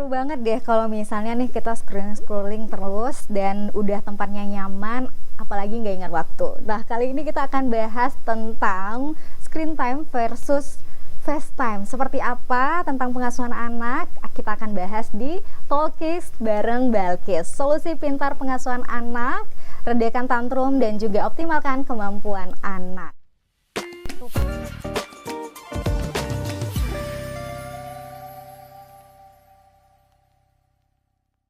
Seru banget deh kalau misalnya nih kita scrolling terus dan udah tempatnya nyaman, apalagi nggak ingat waktu. Nah, kali ini kita akan bahas tentang screen time versus FaceTime. Seperti apa tentang pengasuhan anak, kita akan bahas di Talkies bareng Balkis. Solusi pintar pengasuhan anak, redakan tantrum dan juga optimalkan kemampuan anak.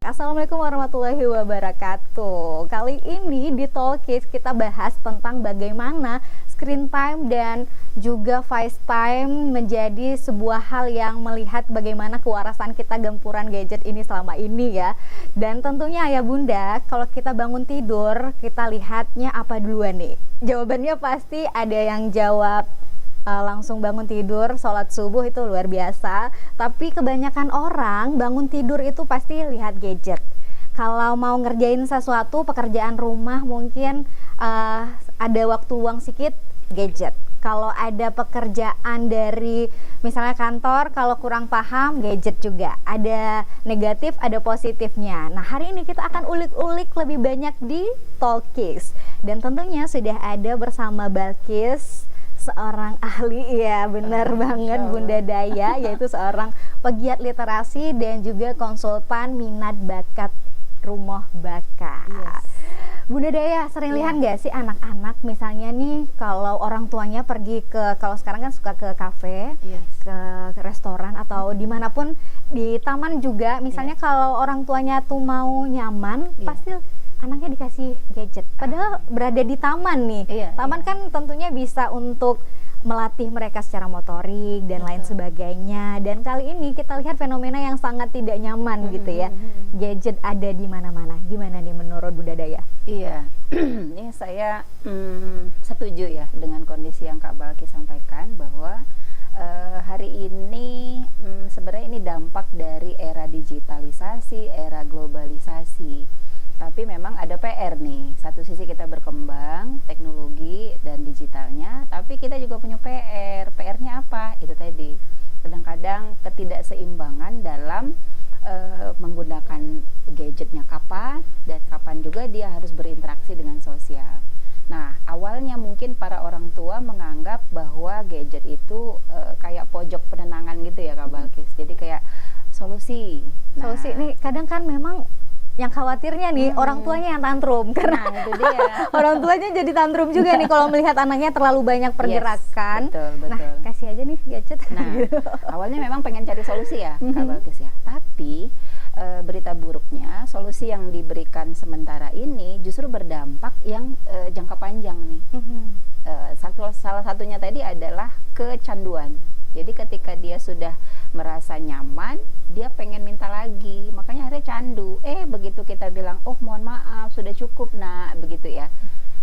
Assalamualaikum warahmatullahi wabarakatuh. Kali ini di Talkies kita bahas tentang bagaimana screen time dan juga FaceTime menjadi sebuah hal yang melihat bagaimana kewarasan kita gempuran gadget ini selama ini ya. Dan tentunya ya Bunda, kalau kita bangun tidur, kita lihatnya apa duluan nih? Jawabannya pasti ada yang jawab langsung bangun tidur, sholat subuh itu luar biasa. Tapi kebanyakan orang bangun tidur itu pasti lihat gadget. Kalau mau ngerjain sesuatu, pekerjaan rumah mungkin ada waktu luang sedikit, gadget. Kalau ada pekerjaan dari misalnya kantor, kalau kurang paham, gadget juga. Ada negatif, ada positifnya. Nah, hari ini kita akan ulik-ulik lebih banyak di Talkies. Dan tentunya sudah ada bersama Balkis, seorang ahli, ya benar banget Bunda Daya, yaitu seorang pegiat literasi dan juga konsultan minat bakat rumah bakat. Yes. Bunda Daya sering lihat nggak sih anak-anak misalnya nih kalau orang tuanya pergi ke, kalau sekarang kan suka ke kafe, ke restoran atau dimanapun, di taman juga misalnya kalau orang tuanya tuh mau nyaman, pasti anaknya dikasih gadget, padahal berada di taman nih. Taman kan tentunya bisa untuk melatih mereka secara motorik dan lain sebagainya. Dan kali ini kita lihat fenomena yang sangat tidak nyaman gitu ya. Gadget ada di mana-mana. Gimana nih menurut Bunda Daya? Iya, ini saya setuju ya dengan kondisi yang Kak Balki sampaikan bahwa hari ini sebenarnya ini dampak dari era digitalisasi, era globalisasi. Tapi memang ada PR nih, satu sisi kita berkembang teknologi dan digitalnya, tapi kita juga punya PR-nya apa? Itu tadi, kadang-kadang ketidakseimbangan dalam menggunakan gadgetnya kapan, dan kapan juga dia harus berinteraksi dengan sosial. Nah, awalnya mungkin para orang tua menganggap bahwa gadget itu kayak pojok penenangan gitu ya Kak Balkis, jadi kayak solusi. Solusi nih kadang kan memang yang khawatirnya nih orang tuanya yang tantrum karena itu dia. Orang tuanya jadi tantrum juga nih kalau melihat anaknya terlalu banyak pergerakan. Betul. Nah, kasih aja nih gadget. Nah, awalnya memang pengen cari solusi ya, Kak Balkis ya. Tapi berita buruknya, solusi yang diberikan sementara ini justru berdampak yang jangka panjang nih. Salah satunya tadi adalah kecanduan. Jadi ketika dia sudah merasa nyaman, dia pengen minta lagi, makanya akhirnya candu. Begitu kita bilang, oh mohon maaf sudah cukup nak, begitu ya,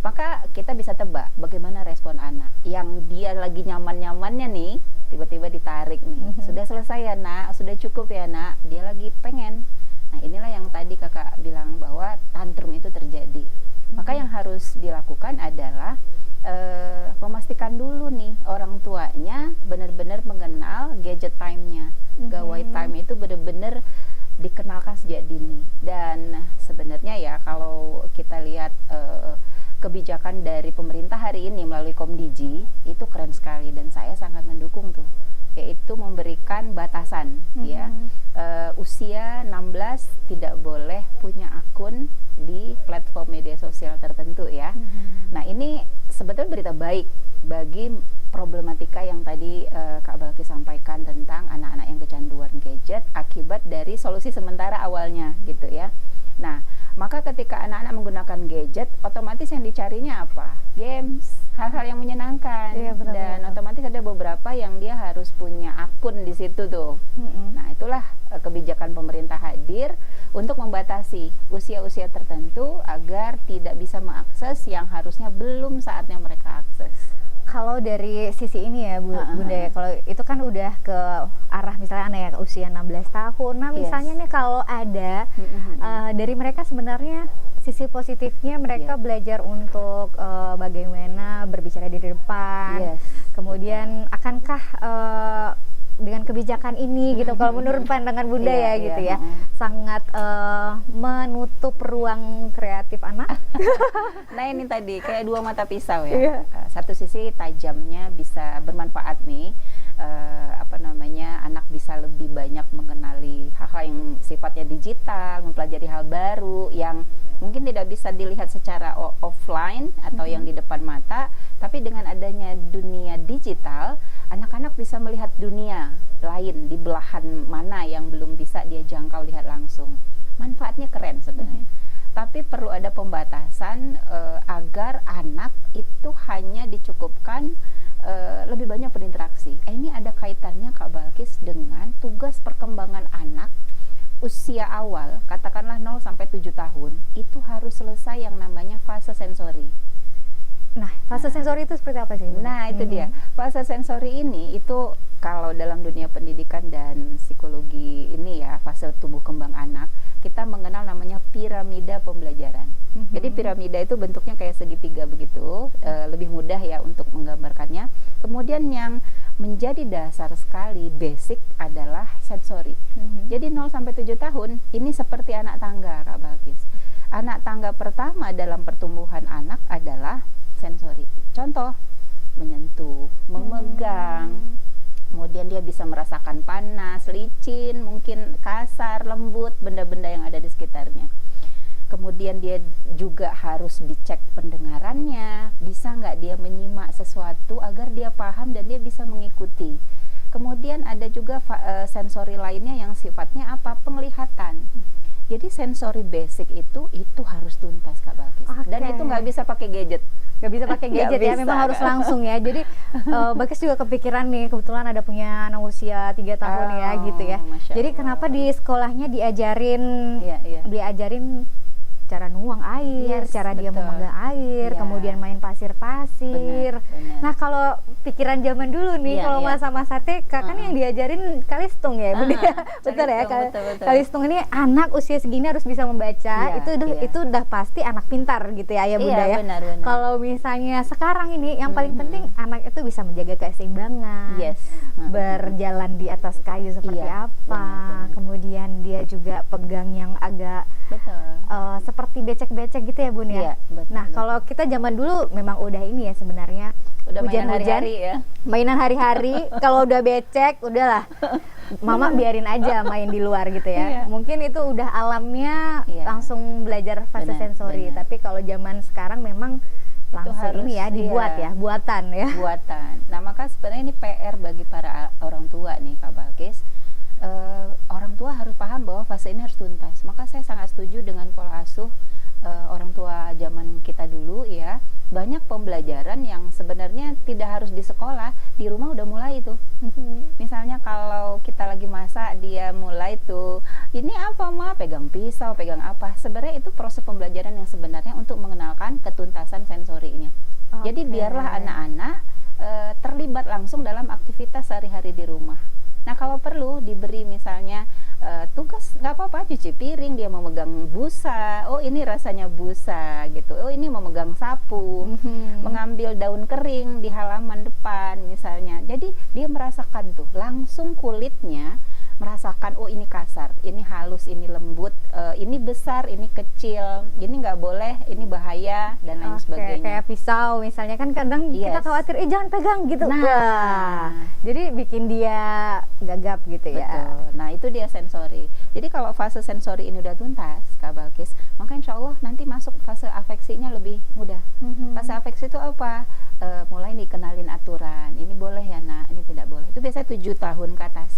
maka kita bisa tebak bagaimana respon anak yang dia lagi nyaman-nyamannya nih, tiba-tiba ditarik nih, sudah selesai ya nak, sudah cukup ya nak, dia lagi pengen. Nah, inilah yang tadi kakak bilang bahwa tantrum itu terjadi. Maka yang harus dilakukan adalah memastikan dulu nih orang tuanya benar-benar mengenal gadget time-nya. Gawai time itu benar-benar dikenalkan sejak dini. Dan sebenarnya ya kalau kita lihat kebijakan dari pemerintah hari ini melalui Komdigi itu keren sekali dan saya sangat mendukung tuh, yaitu memberikan batasan ya, usia 16 tidak boleh punya akun di platform media sosial tertentu ya. Nah, ini sebetulnya berita baik bagi problematika yang tadi Kak Balki sampaikan tentang anak-anak yang kecanduan gadget akibat dari solusi sementara awalnya gitu ya. Nah, maka ketika anak-anak menggunakan gadget, otomatis yang dicarinya apa? Games, hal-hal yang menyenangkan. Dan otomatis ada beberapa yang dia harus punya akun di situ tuh. Nah, itulah kebijakan pemerintah hadir untuk membatasi usia-usia tertentu agar tidak bisa mengakses yang harusnya belum saatnya mereka akses. Kalau dari sisi ini ya Bunda ya, kalau itu kan udah ke arah misalnya anak ya usia 16 tahun. Nah, misalnya nih kalau ada dari mereka sebenarnya sisi positifnya mereka belajar untuk bagaimana berbicara di depan. Kemudian akankah dengan kebijakan ini gitu. Kalau menurut pandangan Bunda ya gitu ya, sangat menutup ruang kreatif anak. Nah ini tadi kayak dua mata pisau ya. Satu sisi tajamnya bisa bermanfaat nih, anak bisa lebih banyak mengenali hal-hal yang sifatnya digital, mempelajari hal baru yang mungkin tidak bisa dilihat secara offline atau yang di depan mata, tapi dengan adanya dunia digital, anak-anak bisa melihat dunia lain di belahan mana yang belum bisa dia jangkau lihat langsung. Manfaatnya keren sebenarnya. Tapi perlu ada pembatasan agar anak itu hanya dicukupkan lebih banyak berinteraksi. Ini ada kaitannya Kak Balkis dengan tugas perkembangan anak usia awal, katakanlah 0 sampai 7 tahun, itu harus selesai yang namanya fase sensori. Nah, fase sensori itu seperti apa sih? Nah, itu dia. Fase sensori ini itu kalau dalam dunia pendidikan dan psikologi ini ya, fase tumbuh kembang anak, kita mengenal namanya piramida pembelajaran. Jadi piramida itu bentuknya kayak segitiga begitu, lebih mudah ya untuk menggambarkannya. Kemudian yang menjadi dasar sekali, basic adalah sensori. Jadi 0 sampai 7 tahun, ini seperti anak tangga Kak Balkis. Anak tangga pertama dalam pertumbuhan anak adalah sensori. Contoh, menyentuh, memegang, kemudian dia bisa merasakan panas, licin, mungkin kasar, lembut, benda-benda yang ada di sekitarnya. Kemudian dia juga harus dicek pendengarannya, bisa nggak dia menyimak sesuatu agar dia paham dan dia bisa mengikuti. Kemudian ada juga sensori lainnya yang sifatnya apa? Penglihatan. Jadi sensori basic itu harus tuntas Kak Balkis. Dan itu nggak bisa pakai gadget. Nggak bisa pakai gadget ya, memang harus langsung ya. Jadi Balkis juga kepikiran nih, kebetulan ada punya anak usia 3 tahun ya gitu ya. Jadi kenapa di sekolahnya diajarin cara nuang air, cara dia memegang air, kemudian main pasir-pasir. Nah kalau pikiran zaman dulu nih, kalau masa-masa TK kan yang diajarin kalistung ya, betul ya? Kalistung ini anak usia segini harus bisa membaca, itu udah pasti anak pintar gitu ya, ya Bunda ya. Kalau misalnya sekarang ini yang paling penting anak itu bisa menjaga keseimbangan, berjalan di atas kayu seperti apa, kemudian dia juga pegang yang agak seperti becek-becek gitu ya Bun ya. Nah kalau kita zaman dulu memang udah ini ya sebenarnya, udah hujan-hujan ya. Mainan hari-hari. Kalau udah becek udahlah mama biarin aja main di luar gitu ya. Mungkin itu udah alamnya langsung belajar fase sensori. Tapi kalau zaman sekarang memang langsung harus, ini ya dibuat ya, buatan. Nah maka sebenarnya ini PR bagi para orang tua nih Kak Balkis. Orang tua harus paham bahwa fase ini harus tuntas. Maka saya sangat setuju dengan pola asuh orang tua zaman kita dulu ya. Banyak pembelajaran yang sebenarnya tidak harus di sekolah, di rumah udah mulai tuh. Misalnya kalau kita lagi masak, dia mulai tuh, ini apa Ma? Pegang pisau, pegang apa? Sebenarnya itu proses pembelajaran yang sebenarnya untuk mengenalkan ketuntasan sensorinya. Jadi biarlah anak-anak terlibat langsung dalam aktivitas sehari-hari di rumah. Nah kalau perlu diberi misalnya tugas, nggak apa-apa cuci piring, dia mau megang busa, oh ini rasanya busa gitu, oh ini mau megang sapu, mengambil daun kering di halaman depan misalnya. Jadi dia merasakan tuh langsung kulitnya merasakan, oh ini kasar, ini halus, ini lembut, ini besar, ini kecil, ini nggak boleh, ini bahaya dan lain sebagainya. Kayak pisau misalnya kan kadang kita khawatir, jangan pegang gitu. Jadi bikin dia gagap gitu ya. Betul. Nah itu dia sensori. Jadi kalau fase sensori ini udah tuntas Kak Balkis, maka insya Allah nanti masuk fase afeksinya lebih mudah. Fase afeksi itu apa? Mulai dikenalin aturan, ini boleh ya nak, ini tidak boleh. Itu biasanya 7 tahun ke atas.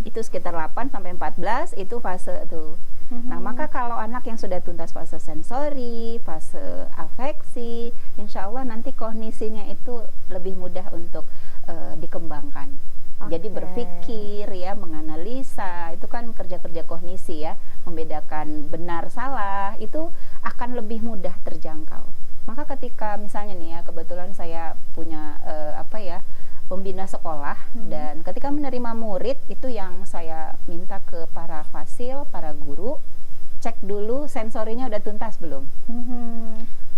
Itu sekitar 8 sampai 14 itu fase tuh. Nah maka kalau anak yang sudah tuntas fase sensori, fase afeksi, insya Allah nanti kognisinya itu lebih mudah untuk dikembangkan. Jadi berpikir ya, menganalisa, itu kan kerja-kerja kognisi ya, membedakan benar salah, itu akan lebih mudah terjangkau. Maka ketika misalnya nih ya, kebetulan saya punya pembina sekolah, dan ketika menerima murid itu yang saya minta ke para fasil, para guru, cek dulu sensorinya udah tuntas belum.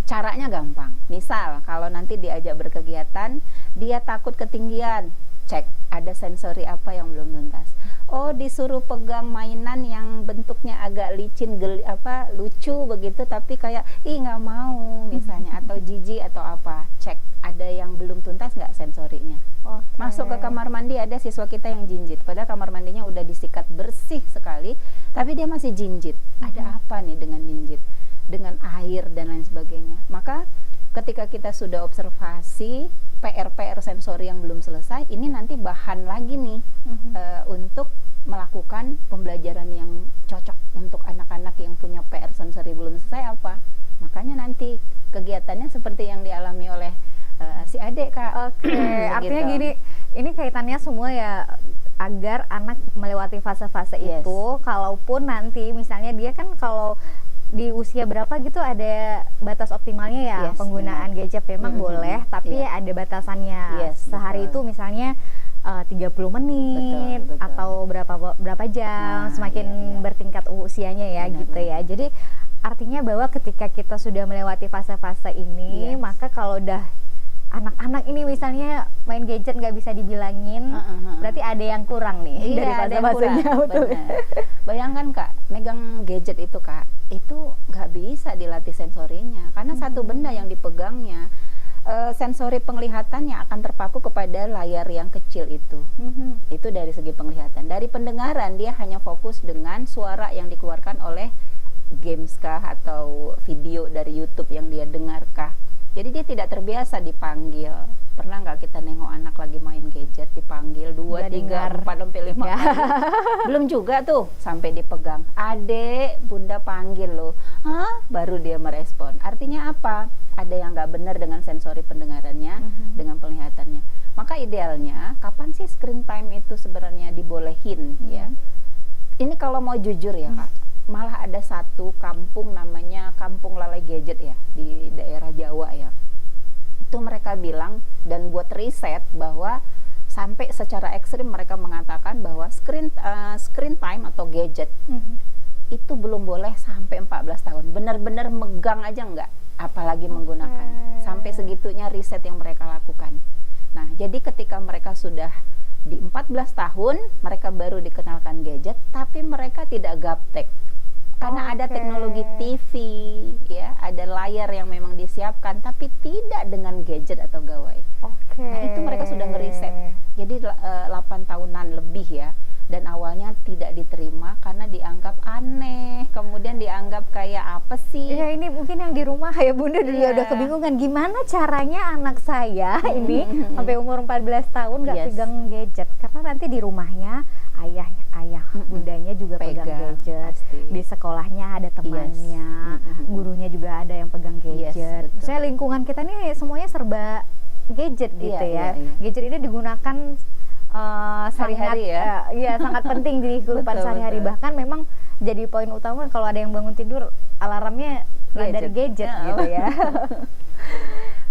Caranya gampang. Misal kalau nanti diajak berkegiatan, dia takut ketinggian, cek ada sensori apa yang belum tuntas. Oh, disuruh pegang mainan yang bentuknya agak licin, lucu begitu, tapi kayak nggak mau misalnya, atau jijik atau apa. Cek ada yang belum tuntas nggak sensorinya. Masuk ke kamar mandi, ada siswa kita yang jinjit, padahal kamar mandinya udah disikat bersih sekali, tapi dia masih jinjit. Ada apa nih dengan jinjit? Dengan air dan lain sebagainya. Maka ketika kita sudah observasi PR sensori yang belum selesai, ini nanti bahan lagi nih untuk melakukan pembelajaran yang cocok untuk anak-anak yang punya PR sensori belum selesai apa. Makanya nanti kegiatannya seperti yang dialami oleh si adik, Kak. Oke, artinya gini, ini kaitannya semua ya, agar anak melewati fase-fase itu, kalaupun nanti misalnya dia kan kalau di usia berapa gitu ada batas optimalnya ya, penggunaan gadget memang boleh, tapi ada batasannya. Sehari itu misalnya 30 menit atau berapa jam, semakin bertingkat usianya ya, gitu ya. Jadi artinya bahwa ketika kita sudah melewati fase-fase ini, maka kalau udah anak-anak ini misalnya main gadget nggak bisa dibilangin, berarti ada yang kurang nih dari fase-fasenya. Bayangkan Kak, megang gadget itu Kak, itu nggak bisa dilatih sensorinya, karena satu benda yang dipegangnya, sensori penglihatannya akan terpaku kepada layar yang kecil itu. Itu dari segi penglihatan. Dari pendengaran dia hanya fokus dengan suara yang dikeluarkan oleh games kah atau video dari YouTube yang dia dengar kah. Jadi dia tidak terbiasa dipanggil. Pernah nggak kita nengok anak lagi main gadget dipanggil 2, 3, 4, sampai 5 kali? Belum juga tuh sampai dipegang. Adek, bunda panggil loh. Hah? Baru dia merespon. Artinya apa? Ada yang nggak benar dengan sensori pendengarannya, dengan penglihatannya. Maka idealnya, kapan sih screen time itu sebenarnya dibolehin ya? Ini kalau mau jujur ya Kak, malah ada satu kampung namanya Kampung Lalai Gadget ya, di daerah Jawa ya. Itu mereka bilang dan buat riset bahwa sampai secara ekstrim mereka mengatakan bahwa screen time atau gadget itu belum boleh sampai 14 tahun. Benar-benar megang aja enggak, apalagi menggunakan. Sampai segitunya riset yang mereka lakukan. Nah, jadi ketika mereka sudah di 14 tahun, mereka baru dikenalkan gadget, tapi mereka tidak gaptek. Karena ada teknologi TV, ya, ada layar yang memang disiapkan, tapi tidak dengan gadget atau gawai. Nah, itu mereka sudah ngeriset. Jadi 8 tahunan lebih ya. Dan awalnya tidak diterima karena dianggap aneh, kemudian dianggap kayak apa sih? Ya ini mungkin yang di rumah ya Bunda dulu udah kebingungan gimana caranya anak saya ini sampai umur 14 tahun nggak pegang gadget, karena nanti di rumahnya ayah bundanya juga pegang gadget, di sekolahnya ada temannya, gurunya juga ada yang pegang gadget. Saya lingkungan kita nih semuanya serba gadget gitu ya. Gadget ini digunakan sehari-hari sangat penting di kehidupan sehari-hari. Bahkan memang jadi poin utama kalau ada yang bangun tidur alarmnya dari gadget gitu ya.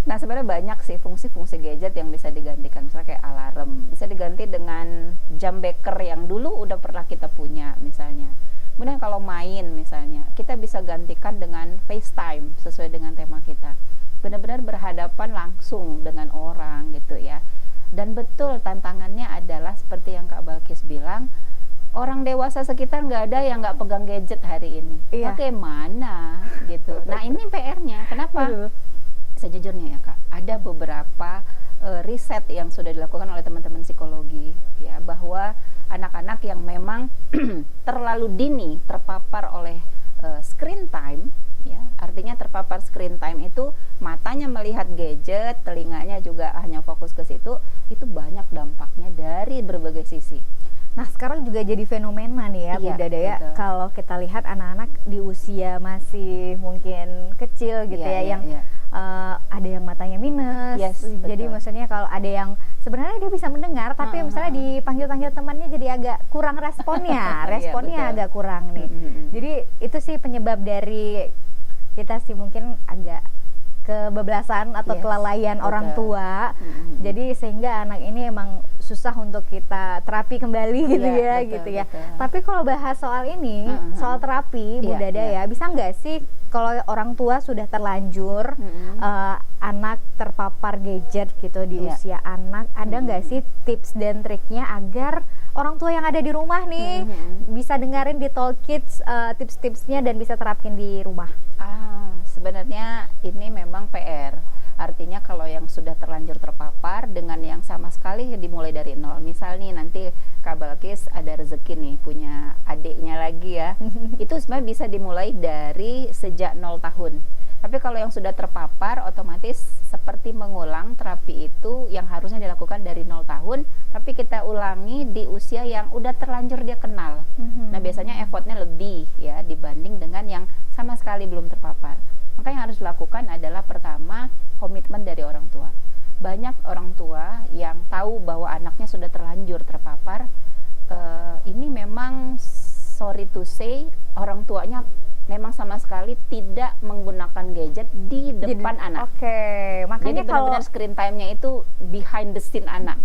Nah, sebenarnya banyak sih fungsi-fungsi gadget yang bisa digantikan. Misalnya kayak alarm, bisa diganti dengan jam beker yang dulu udah pernah kita punya misalnya. Kemudian kalau main misalnya, kita bisa gantikan dengan FaceTime sesuai dengan tema kita. Benar-benar berhadapan langsung dengan orang gitu ya. Dan betul tantangannya adalah seperti yang Kak Balkis bilang, orang dewasa sekitar nggak ada yang nggak pegang gadget hari ini. Bagaimana gitu. Nah, ini PR-nya. Kenapa? Sejujurnya ya Kak, ada beberapa riset yang sudah dilakukan oleh teman-teman psikologi ya, bahwa anak-anak yang memang terlalu dini terpapar oleh screen time ya, artinya terpapar screen time itu matanya melihat gadget, telinganya juga hanya fokus ke situ, itu banyak dampaknya dari berbagai sisi. Nah, sekarang juga jadi fenomena nih ya Bunda Daya, kalau kita lihat anak-anak di usia masih mungkin kecil gitu yang ada yang matanya minus, jadi maksudnya kalau ada yang sebenarnya dia bisa mendengar tapi misalnya dipanggil-panggil temannya jadi agak kurang responnya, agak kurang nih. Jadi itu sih penyebab dari kita sih mungkin agak kebablasan atau Yes, kelalaian orang betul. tua. Jadi sehingga anak ini emang susah untuk kita terapi kembali gitu Iya, ya, betul, gitu ya. betul. Tapi kalau bahas soal ini, soal terapi, Bu Iya, Dada iya. ya, bisa nggak sih kalau orang tua sudah terlanjur anak terpapar gadget gitu di Iya. usia anak, ada nggak sih tips dan triknya agar orang tua yang ada di rumah nih bisa dengerin di Talk Kids tips-tipsnya dan bisa terapin di rumah? Sebenarnya ini memang PR. Artinya kalau yang sudah terlanjur terpapar dengan yang sama sekali dimulai dari nol. Misal nih nanti Kak Balkis ada rezeki nih punya adiknya lagi ya. Itu sebenarnya bisa dimulai dari sejak 0 tahun. Tapi kalau yang sudah terpapar otomatis seperti mengulang terapi itu yang harusnya dilakukan dari 0 tahun, tapi kita ulangi di usia yang udah terlanjur dia kenal. Nah, biasanya effortnya lebih ya dibanding dengan yang sama sekali belum terpapar. Maka yang harus dilakukan adalah pertama, komitmen dari orang tua. Banyak orang tua yang tahu bahwa anaknya sudah terlanjur terpapar, ini memang sorry to say, orang tuanya memang sama sekali tidak menggunakan gadget di depan anak. Makanya Jadi benar-benar screen time-nya itu behind the scene anak.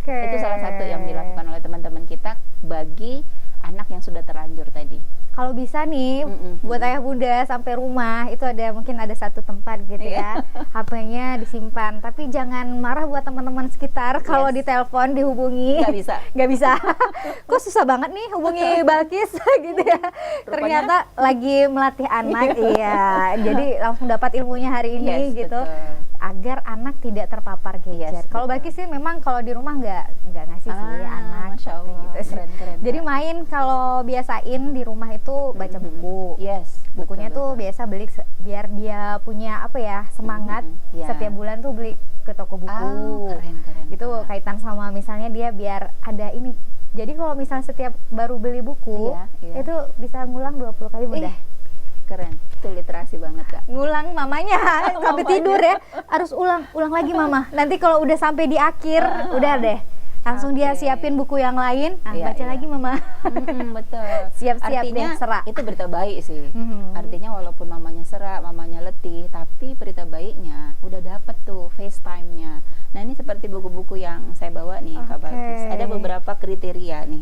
Itu salah satu yang dilakukan oleh teman-teman kita bagi anak yang sudah terlanjur tadi. Kalau bisa nih, buat ayah bunda sampai rumah itu mungkin ada satu tempat gitu ya, HP-nya disimpan. Tapi jangan marah buat teman-teman sekitar kalau ditelepon dihubungi. Nggak bisa. Kok susah banget nih hubungi Balkis gitu ya. Ternyata lagi melatih anak, iya. Jadi langsung dapat ilmunya hari ini gitu. Betul. Agar anak tidak terpapar gadget. Kalau Balkis sih memang kalau di rumah nggak ngasih sih anak Masya Allah, gitu sih. keren, Jadi main kalau biasain di rumah itu baca buku. Bukunya betul. tuh biasa beli biar dia punya apa ya semangat. Setiap bulan tuh beli ke toko buku. Keren. Itu kaitan sama misalnya dia biar ada ini. Jadi kalau misalnya setiap baru beli buku itu bisa ngulang 20 kali mudah. Keren, itu literasi banget Kak. Ngulang mamanya sampai tidur ya, harus ulang lagi mama. Nanti kalau udah sampai di akhir udah deh langsung dia siapin buku yang lain, baca lagi mama. Betul. Siap-siap deh serak. Itu berita baik sih. Artinya walaupun mamanya serak, mamanya letih, tapi berita baiknya udah dapet tuh FaceTime-nya. Nah, ini seperti buku-buku yang saya bawa nih Kak Balkis. Ada beberapa kriteria nih.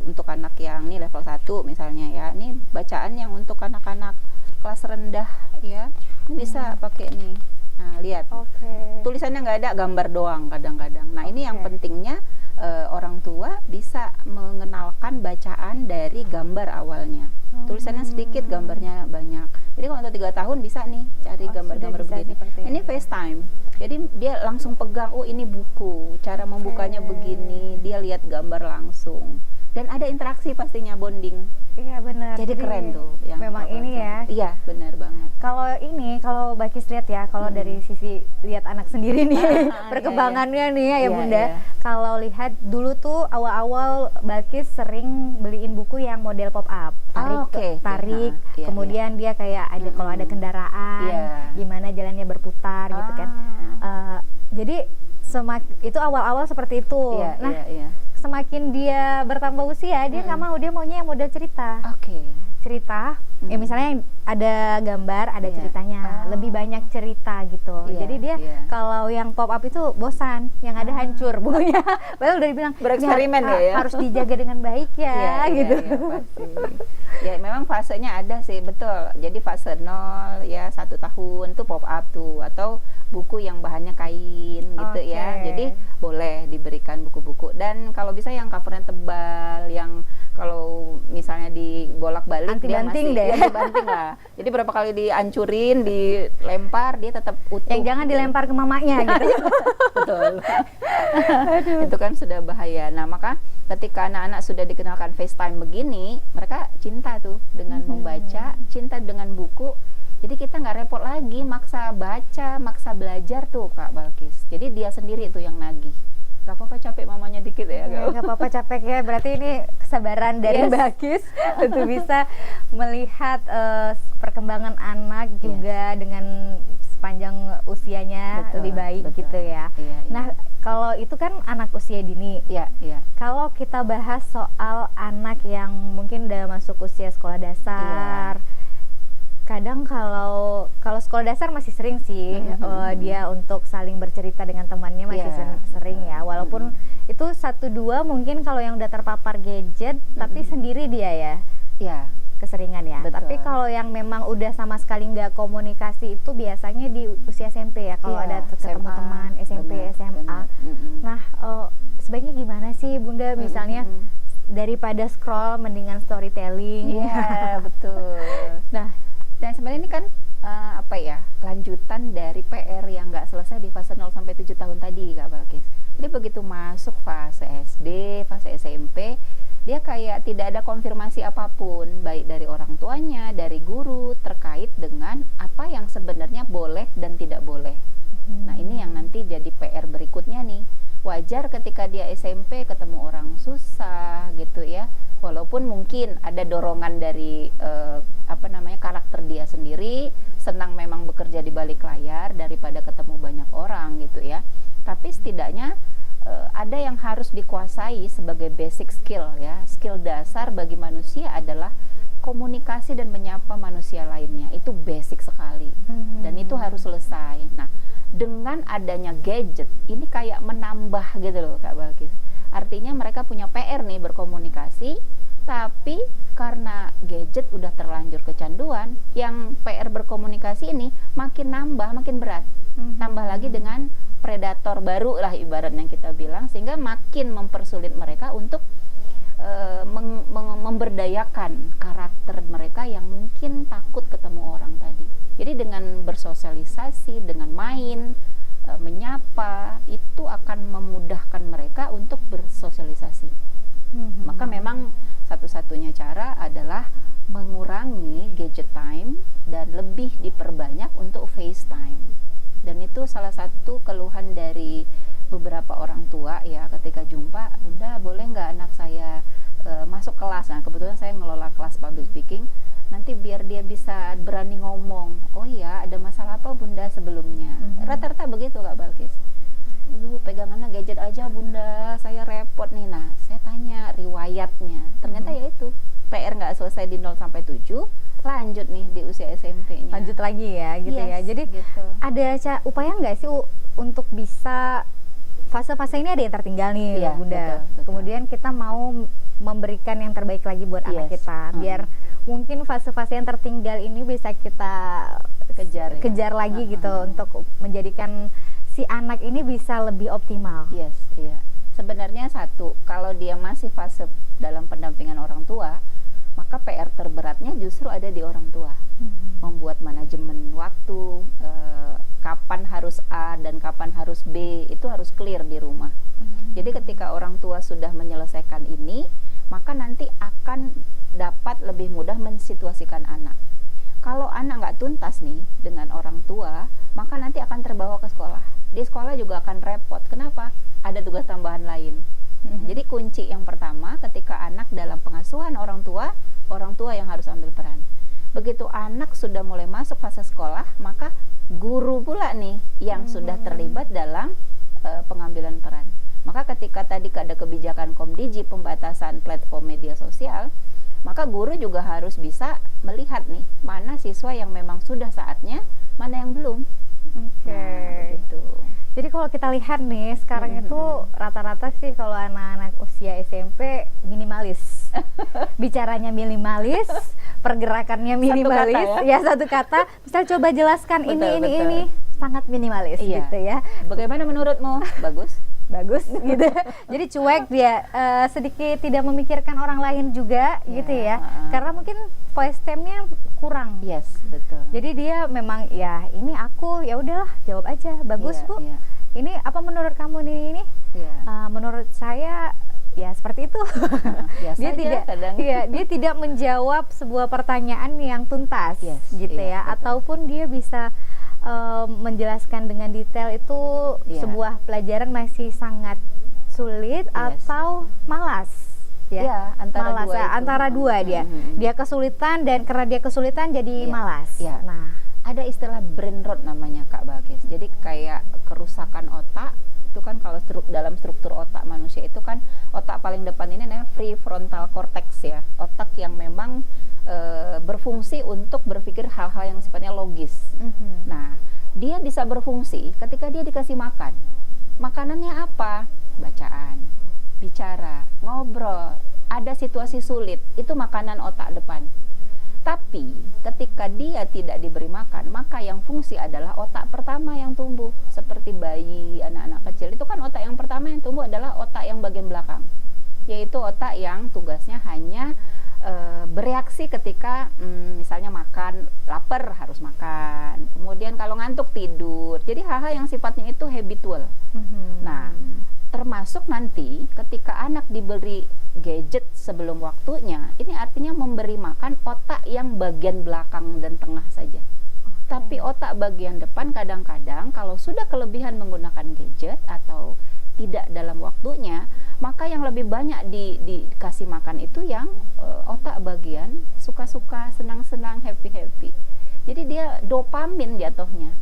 Untuk anak yang ini level 1 misalnya ya, ini bacaan yang untuk anak-anak kelas rendah ya, ini bisa pakai nih. Nah, lihat tulisannya nggak ada, gambar doang kadang-kadang. Nah, ini yang pentingnya orang tua bisa mengenalkan bacaan dari gambar awalnya. Tulisannya sedikit, gambarnya banyak. Jadi kalau untuk 3 tahun bisa nih cari gambar-gambar begini. Ini FaceTime. Jadi dia langsung pegang, oh ini buku, cara membukanya begini, dia lihat gambar langsung. Dan ada interaksi pastinya, bonding. Iya benar. Jadi keren tuh. Yang memang ini ya. Iya benar banget. Kalau Balkis lihat ya, kalau dari sisi lihat anak sendiri nih, perkembangannya nih ya bunda. Kalau lihat dulu tuh awal-awal Balkis sering beliin buku yang model pop up, tarik, kemudian dia kayak ada kalau ada kendaraan, gimana jalannya berputar gitu kan. Jadi itu awal-awal seperti itu. Semakin dia bertambah usia, dia nggak mau, dia maunya yang model cerita. Cerita, ya misalnya yang ada gambar, ada ceritanya, lebih banyak cerita gitu. Jadi dia kalau yang pop up itu bosan, yang ada hancur bukunya. Padahal udah dibilang bereksperimen ya, harus dijaga dengan baik ya, gitu. Pasti. Ya memang fasenya ada sih, betul. Jadi fase 0 ya 1 tahun tuh pop up tuh, atau buku yang bahannya kain gitu ya. Jadi boleh diberikan buku-buku, dan kalau bisa yang covernya tebal, yang kalau misalnya dibolak-balik dia masih dibanting lah. Jadi berapa kali dihancurin, dilempar, dia tetap utuh. Yang jangan dilempar ke mamanya gitu. Betul. Itu kan sudah bahaya. Nah, maka ketika anak-anak sudah dikenalkan FaceTime begini, mereka cinta tuh dengan membaca, cinta dengan buku. Jadi kita nggak repot lagi maksa baca, maksa belajar tuh Kak Balkis. Jadi dia sendiri tuh yang nagih. Gak apa-apa capek mamanya dikit ya. Gak apa-apa capek ya, berarti ini kesabaran dari Balkis untuk bisa melihat perkembangan anak juga dengan sepanjang usianya lebih baik gitu ya. Nah, kalau itu kan anak usia dini. Kalau kita bahas soal anak yang mungkin udah masuk usia sekolah dasar, kadang kalau sekolah dasar masih sering sih dia untuk saling bercerita dengan temannya masih sering ya, walaupun itu 1-2 mungkin kalau yang udah terpapar gadget tapi sendiri dia ya keseringan ya. Betul. Tapi kalau yang memang udah sama sekali nggak komunikasi itu biasanya di usia SMP ya, kalau ada ketemu teman SMP, SMA. Nah, sebaiknya gimana sih Bunda misalnya daripada scroll mendingan storytelling? Iya, betul. Nah, dan sebenarnya ini kan lanjutan dari PR yang nggak selesai di fase 0 sampai 7 tahun tadi, Kak Balkis. Jadi begitu masuk fase SD, fase SMP, dia kayak tidak ada konfirmasi apapun, baik dari orang tuanya, dari guru, terkait dengan apa yang sebenarnya boleh dan tidak boleh. Nah, ini yang nanti jadi PR berikutnya nih. Wajar ketika dia SMP ketemu orang susah gitu ya, walaupun mungkin ada dorongan dari karakter dia sendiri, senang memang bekerja di balik layar daripada ketemu banyak orang gitu ya. Tapi setidaknya ada yang harus dikuasai sebagai basic skill ya. Skill dasar bagi manusia adalah komunikasi dan menyapa manusia lainnya. Itu basic sekali. Dan itu harus selesai. Nah, dengan adanya gadget ini kayak menambah gitu loh Kak Balkis. Artinya mereka punya PR nih berkomunikasi, tapi karena gadget udah terlanjur kecanduan, yang PR berkomunikasi ini makin nambah, makin berat. Tambah lagi dengan predator baru lah ibarat yang kita bilang, sehingga makin mempersulit mereka untuk memberdayakan karakter mereka yang mungkin takut ketemu orang tadi. Jadi dengan bersosialisasi, dengan main, menyapa, itu akan memudahkan mereka untuk bersosialisasi. Maka memang satu-satunya cara adalah mengurangi gadget time dan lebih diperbanyak untuk FaceTime. Dan itu salah satu keluhan dari beberapa orang tua ya, ketika jumpa, Bunda boleh nggak anak saya masuk kelas. Nah, kebetulan saya ngelola kelas public speaking, nanti biar dia bisa berani ngomong. Oh iya, ada masalah apa Bunda sebelumnya? Rata-rata begitu Kak Balkis. Lu pegangannya gadget aja Bunda, saya repot nih. Nah, saya tanya riwayatnya, ternyata ya itu PR nggak selesai di 0 sampai 7, lanjut nih di usia SMP-nya. Lanjut lagi ya gitu ya. Jadi gitu. Ada upaya nggak sih untuk bisa fase-fase ini ada yang tertinggal nih Bunda. Betul. Kemudian kita mau memberikan yang terbaik lagi buat anak kita, biar mungkin fase-fase yang tertinggal ini bisa kita kejar lagi gitu untuk menjadikan si anak ini bisa lebih optimal. Iya. Sebenarnya satu, kalau dia masih fase dalam pendampingan orang tua, maka PR terberatnya justru ada di orang tua. Membuat manajemen waktu, kapan harus A dan kapan harus B, itu harus clear di rumah. Jadi ketika orang tua sudah menyelesaikan ini, maka nanti akan dapat lebih mudah mensituasikan anak. Kalau anak nggak tuntas nih dengan orang tua, maka nanti akan terbawa ke sekolah. Di sekolah juga akan repot. Kenapa? Ada tugas tambahan lain. Jadi kunci yang pertama ketika anak dalam pengasuhan orang tua yang harus ambil peran. Begitu anak sudah mulai masuk fase sekolah, maka guru pula nih yang sudah terlibat dalam pengambilan peran. Maka ketika tadi ada kebijakan Komdigi pembatasan platform media sosial, maka guru juga harus bisa melihat nih mana siswa yang memang sudah saatnya, mana yang belum. Nah, begitu. Jadi kalau kita lihat nih sekarang itu rata-rata sih kalau anak-anak usia SMP minimalis, bicaranya minimalis, pergerakannya minimalis, satu kata. Misal coba jelaskan ini sangat minimalis gitu ya. Bagaimana menurutmu? Bagus gitu. Jadi cuek dia, sedikit tidak memikirkan orang lain juga gitu ya. Karena mungkin voice time-nya kurang. Betul. Jadi dia memang ya ini aku, ya udahlah jawab aja. Bagus Bu. Ini apa menurut kamu ini? Menurut saya ya seperti itu. Dia tidak menjawab sebuah pertanyaan yang tuntas gitu ya. Betul. Ataupun dia bisa menjelaskan dengan detail itu sebuah pelajaran masih sangat sulit atau malas antara dua dia kesulitan, dan karena dia kesulitan jadi malas. Nah, ada istilah brain rot namanya Kak Balkis. Jadi kayak kerusakan otak itu kan, kalau dalam struktur otak manusia itu kan otak paling depan ini namanya prefrontal cortex ya, otak yang memang berfungsi untuk berpikir hal-hal yang sifatnya logis. Nah, dia bisa berfungsi ketika dia dikasih makan. Makanannya apa? Bacaan, bicara, ngobrol, ada situasi sulit, itu makanan otak depan. Tapi ketika dia tidak diberi makan, maka yang fungsi adalah otak pertama yang tumbuh. Seperti bayi, anak-anak kecil, itu kan otak yang pertama yang tumbuh adalah otak yang bagian belakang, yaitu otak yang tugasnya hanya bereaksi ketika misalnya makan, lapar harus makan, kemudian kalau ngantuk tidur. Jadi hal-hal yang sifatnya itu habitual. Nah, termasuk nanti ketika anak diberi gadget sebelum waktunya, ini artinya memberi makan otak yang bagian belakang dan tengah saja. Tapi otak bagian depan kadang-kadang kalau sudah kelebihan menggunakan gadget atau tidak dalam waktunya, maka yang lebih banyak dikasih makan itu yang otak bagian suka-suka, senang-senang, happy-happy. Jadi dia dopamin jatuhnya.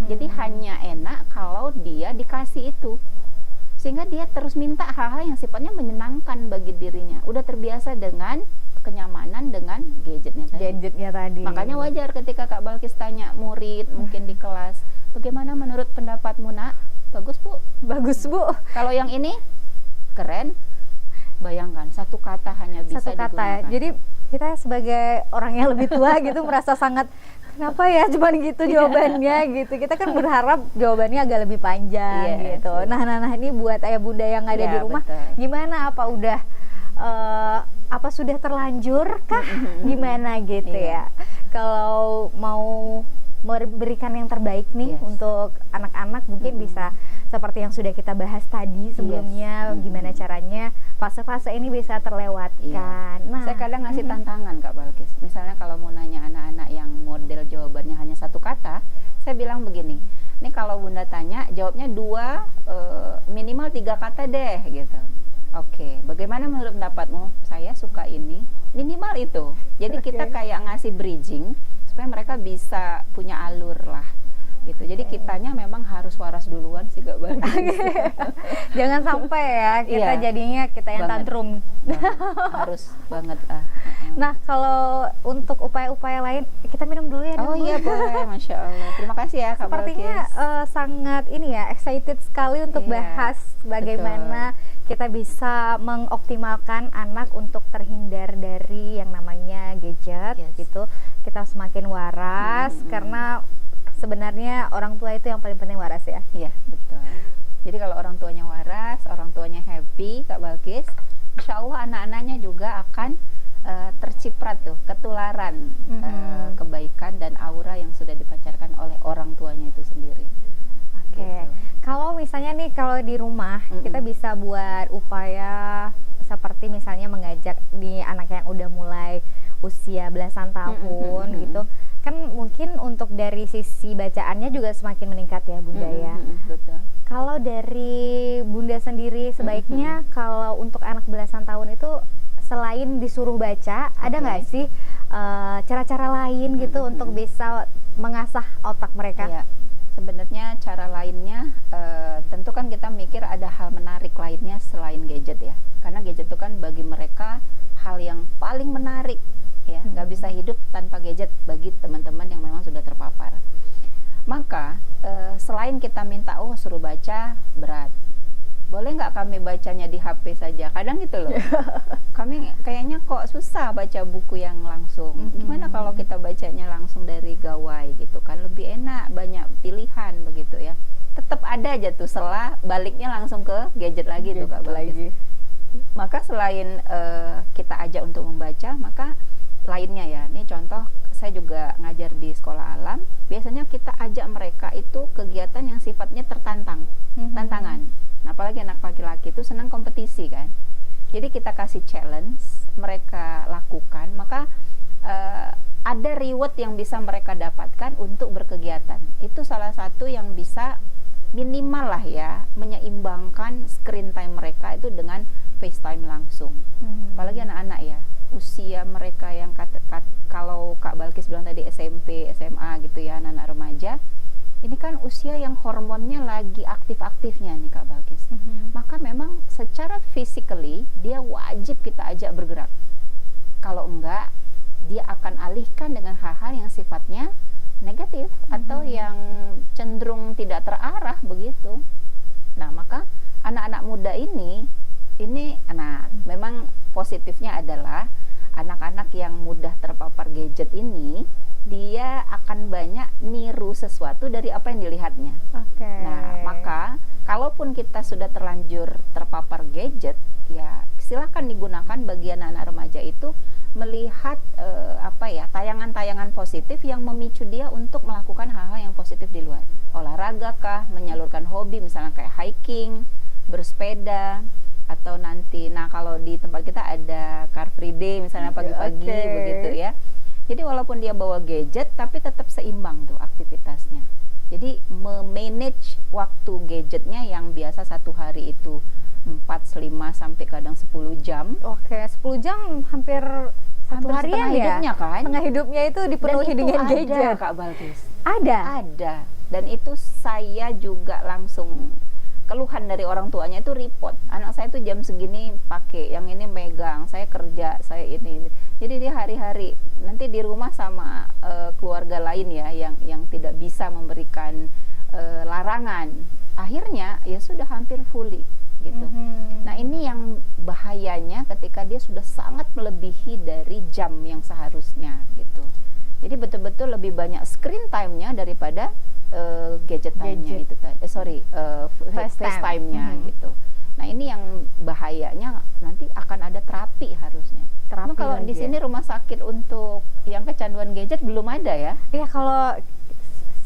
Jadi hanya enak kalau dia dikasih itu, sehingga dia terus minta hal-hal yang sifatnya menyenangkan bagi dirinya. Udah terbiasa dengan kenyamanan dengan gadgetnya tadi. Makanya wajar ketika Kak Balkis tanya murid mungkin di kelas, bagaimana menurut pendapatmu nak? Bagus bu. Bagus bu. Kalau yang ini keren. Bayangkan satu kata hanya bisa satu kata. digunakan. Jadi kita sebagai orang yang lebih tua gitu merasa sangat kenapa ya cuman gitu jawabannya gitu. Kita kan berharap jawabannya agak lebih panjang gitu. Nah ini buat ayah bunda yang ada di rumah, betul. Gimana, apa udah apa sudah terlanjur kah? Gimana gitu ya. Kalau mau memberikan yang terbaik nih untuk anak-anak mungkin bisa seperti yang sudah kita bahas tadi sebelumnya, gimana caranya fase-fase ini bisa terlewatkan. Nah, saya kadang ngasih tantangan Kak Balkis. Misalnya kalau mau nanya anak-anak yang model jawabannya hanya satu kata, saya bilang begini, nih kalau bunda tanya jawabnya 2 minimal 3 kata deh gitu. Oke, bagaimana menurut pendapatmu? Saya suka ini, minimal itu. Jadi kita kayak ngasih bridging supaya mereka bisa punya alur lah gitu. Jadi kitanya memang harus waras duluan sih Kak Balkis. Jangan sampai ya kita jadinya kita yang tantrum. Harus banget. Nah kalau untuk upaya-upaya lain kita minum dulu ya. Oh iya boleh, Masya Allah. Terima kasih ya Kak Balkis. Sepertinya sangat ini ya excited sekali untuk bahas bagaimana kita bisa mengoptimalkan anak untuk terhindar dari yang namanya gadget gitu. Kita semakin waras karena sebenarnya orang tua itu yang paling penting waras ya. Iya, betul. Jadi kalau orang tuanya waras, orang tuanya happy, Kak Balkis, insya Allah anak-anaknya juga akan terciprat tuh, ketularan kebaikan dan aura yang sudah dipancarkan oleh orang tuanya itu sendiri. Oke. Gitu. Kalau misalnya nih kalau di rumah kita bisa buat upaya seperti misalnya mengajak di anak yang udah mulai usia belasan tahun gitu. Kan mungkin untuk dari sisi bacaannya juga semakin meningkat ya Bunda ya. Betul. Kalau dari Bunda sendiri sebaiknya kalau untuk anak belasan tahun itu selain disuruh baca, ada nggak sih cara-cara lain gitu untuk bisa mengasah otak mereka? Iya. Sebenarnya cara lainnya tentu kan kita mikir ada hal menarik lainnya selain gadget ya. Karena gadget itu kan bagi mereka hal yang paling menarik ya, nggak bisa hidup tanpa gadget bagi teman-teman yang memang sudah terpapar. Maka selain kita minta suruh baca berat, boleh nggak kami bacanya di HP saja? Kadang gitu loh. Kami kayaknya kok susah baca buku yang langsung. Gimana kalau kita bacanya langsung dari gawai gitu kan? Lebih enak, banyak pilihan begitu ya. Tetap ada aja tuh setelah baliknya langsung ke gadget lagi tuh Kak Balkis. Maka selain kita ajak untuk membaca, maka lainnya ya, ini contoh saya juga ngajar di sekolah alam, biasanya kita ajak mereka itu kegiatan yang sifatnya tertantang, tantangan. Nah, apalagi anak laki-laki itu senang kompetisi kan, jadi kita kasih challenge, mereka lakukan, maka ada reward yang bisa mereka dapatkan untuk berkegiatan. Itu salah satu yang bisa minimal lah ya, menyeimbangkan screen time mereka itu dengan FaceTime langsung. Apalagi anak-anak ya, usia mereka yang kalau Kak Balkis bilang tadi SMP, SMA gitu ya, anak-anak remaja, ini kan usia yang hormonnya lagi aktif-aktifnya nih Kak Balkis. Maka memang secara physically dia wajib kita ajak bergerak. Kalau enggak, dia akan alihkan dengan hal-hal yang sifatnya negatif atau yang cenderung tidak terarah begitu. Nah, maka anak-anak muda ini memang positifnya adalah anak-anak yang mudah terpapar gadget ini, dia akan banyak niru sesuatu dari apa yang dilihatnya. Nah, maka kalaupun kita sudah terlanjur terpapar gadget, ya silakan digunakan bagi anak-anak remaja itu melihat tayangan-tayangan positif yang memicu dia untuk melakukan hal-hal yang positif di luar. Olahraga kah, menyalurkan hobi misalnya kayak hiking, bersepeda, atau nanti kalau di tempat kita ada car free day misalnya pagi-pagi begitu ya. Jadi walaupun dia bawa gadget tapi tetap seimbang tuh aktivitasnya. Jadi memanage waktu gadgetnya yang biasa satu hari itu 4, 5 sampai kadang 10 jam. 10 jam hampir satu harian ya. Hidupnya kan? Tengah hidupnya itu dipenuhi dengan gadget. Ada, Kak Balkis. Ada. Dan itu saya juga langsung keluhan dari orang tuanya itu report. Anak saya tuh jam segini pakai, yang ini megang, saya kerja, saya ini. Jadi dia hari-hari nanti di rumah sama keluarga lain ya yang tidak bisa memberikan larangan. Akhirnya ya sudah hampir fully gitu. Nah, ini yang bahayanya ketika dia sudah sangat melebihi dari jam yang seharusnya gitu. Jadi betul-betul lebih banyak screen time-nya daripada gadget time-nya itu tadi. FaceTime-nya gitu. Nah, ini yang bahayanya, nanti akan ada terapi harusnya. Nah, kalau di sini rumah sakit untuk yang kecanduan gadget belum ada ya? Iya, kalau